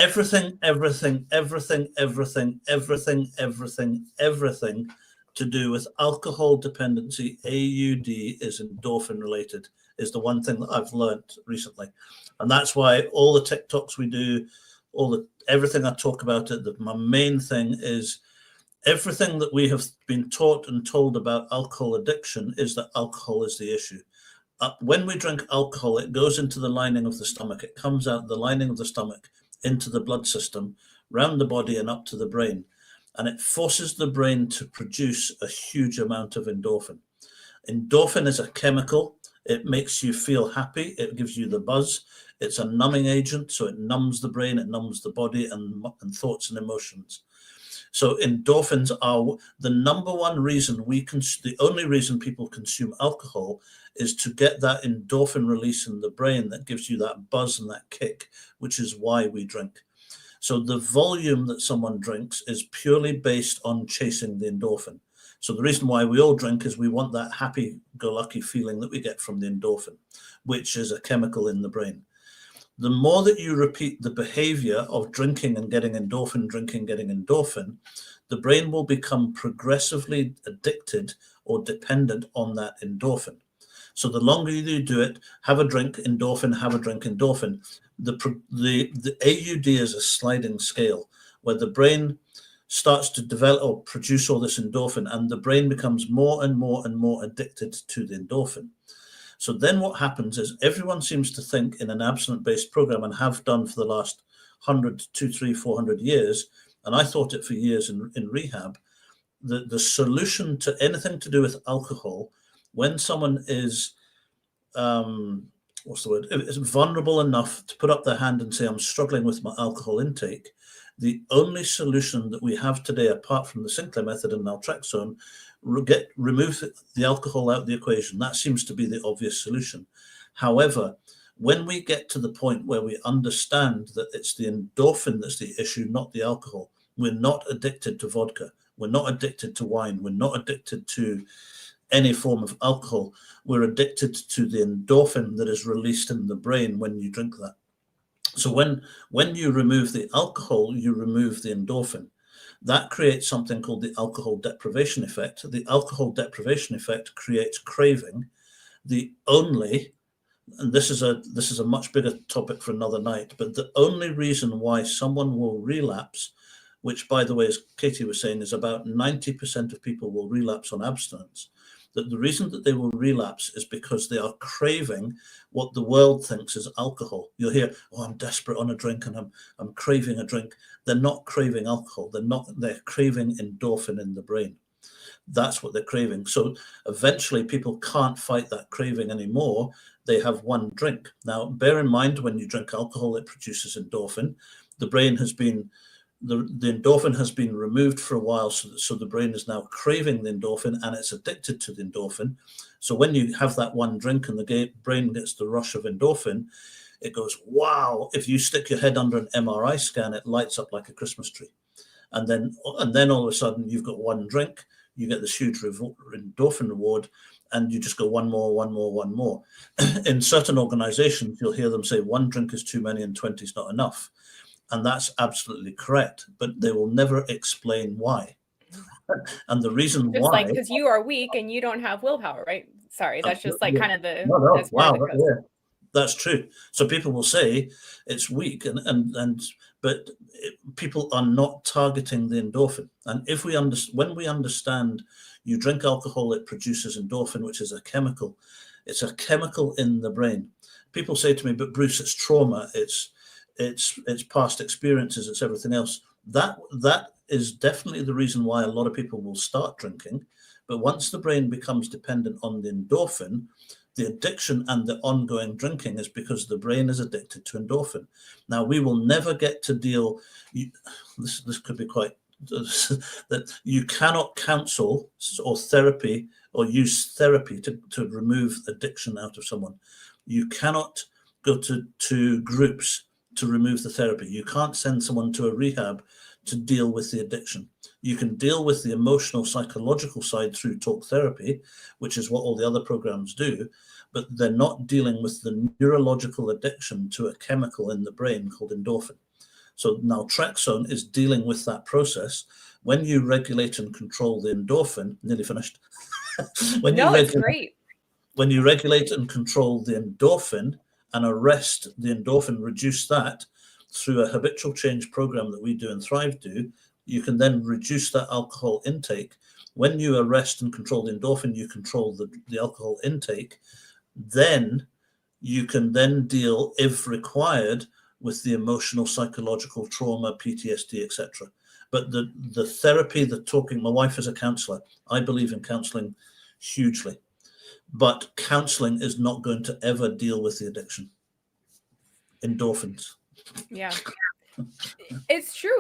Everything, everything, everything, everything, everything, everything, everything to do with alcohol dependency, AUD, is endorphin related, is the one thing that I've learned recently. And that's why all the TikToks we do, everything I talk about it, my main thing is everything that we have been taught and told about alcohol addiction is that alcohol is the issue. When we drink alcohol, it goes into the lining of the stomach. It comes out the lining of the stomach into the blood system, round the body and up to the brain. And it forces the brain to produce a huge amount of endorphin. Endorphin is a chemical. It makes you feel happy. It gives you the buzz. It's a numbing agent, so it numbs the brain, it numbs the body and thoughts and emotions. So endorphins are the number one reason the only reason people consume alcohol is to get that endorphin release in the brain that gives you that buzz and that kick, which is why we drink. So the volume that someone drinks is purely based on chasing the endorphin. So the reason why we all drink is we want that happy-go-lucky feeling that we get from the endorphin, which is a chemical in the brain. The more that you repeat the behavior of drinking and getting endorphin, drinking, getting endorphin, the brain will become progressively addicted or dependent on that endorphin. So the longer you do it, have a drink, endorphin, have a drink, endorphin. The AUD is a sliding scale where the brain starts to develop or produce all this endorphin, and the brain becomes more and more and more addicted to the endorphin. So then what happens is everyone seems to think in an abstinence-based program, and have done for the last 100, 200, 300, 400 years, and I thought it for years in rehab, the solution to anything to do with alcohol, when someone is, is vulnerable enough to put up their hand and say, I'm struggling with my alcohol intake, the only solution that we have today, apart from the Sinclair method and naltrexone, remove the alcohol out of the equation. That seems to be the obvious solution. However, when we get to the point where we understand that it's the endorphin that's the issue, not the alcohol, we're not addicted to vodka, we're not addicted to wine, we're not addicted to any form of alcohol, we're addicted to the endorphin that is released in the brain when you drink that. So when you remove the alcohol, you remove the endorphin. That creates something called the alcohol deprivation effect. The alcohol deprivation effect creates craving. And this is a much bigger topic for another night, but the only reason why someone will relapse, which by the way, as Katie was saying, is about 90% of people will relapse on abstinence, that the reason that they will relapse is because they are craving what the world thinks is alcohol. You'll hear, oh, I'm desperate on a drink and I'm craving a drink. They're not craving alcohol. They're craving endorphin in the brain. That's what they're craving. So eventually people can't fight that craving anymore. They have one drink. Now, bear in mind, when you drink alcohol, it produces endorphin. The brain has been the endorphin has been removed for a while, so the brain is now craving the endorphin and it's addicted to the endorphin. So when you have that one drink and the brain gets the rush of endorphin, it goes, wow. If you stick your head under an MRI scan, it lights up like a Christmas tree. And then all of a sudden you've got one drink, you get this huge endorphin reward, and you just go one more, one more, one more. In certain organizations, you'll hear them say one drink is too many and 20 is not enough. And that's absolutely correct, but they will never explain why. And the reason just why, like, because you are weak and you don't have willpower, right? Sorry, that's just like kind of the no, wow, yeah, that's true. So people will say it's weak, but people are not targeting the endorphin. And if when we understand, you drink alcohol, it produces endorphin, which is a chemical. It's a chemical in the brain. People say to me, but Bruce, it's trauma. It's past experiences, it's everything else. That is definitely the reason why a lot of people will start drinking. But once the brain becomes dependent on the endorphin, the addiction and the ongoing drinking is because the brain is addicted to endorphin. Now, we will never get to deal, this could be quite, that you cannot counsel or therapy or use therapy to remove addiction out of someone. You cannot go to groups to remove the therapy. You can't send someone to a rehab to deal with the addiction. You can deal with the emotional, psychological side through talk therapy, which is what all the other programs do, but they're not dealing with the neurological addiction to a chemical in the brain called endorphin. So naltrexone is dealing with that process. When you regulate and control the endorphin, nearly finished. when No, you it's great. When you regulate and control the endorphin and arrest the endorphin, reduce that through a habitual change program that we do and Thrive do, you can then reduce that alcohol intake. When you arrest and control the endorphin, you control the alcohol intake. Then you can then deal, if required, with the emotional, psychological trauma, PTSD, etc. But the therapy, the talking, my wife is a counselor. I believe in counseling hugely. But counseling is not going to ever deal with the addiction. Endorphins. Yeah. It's true.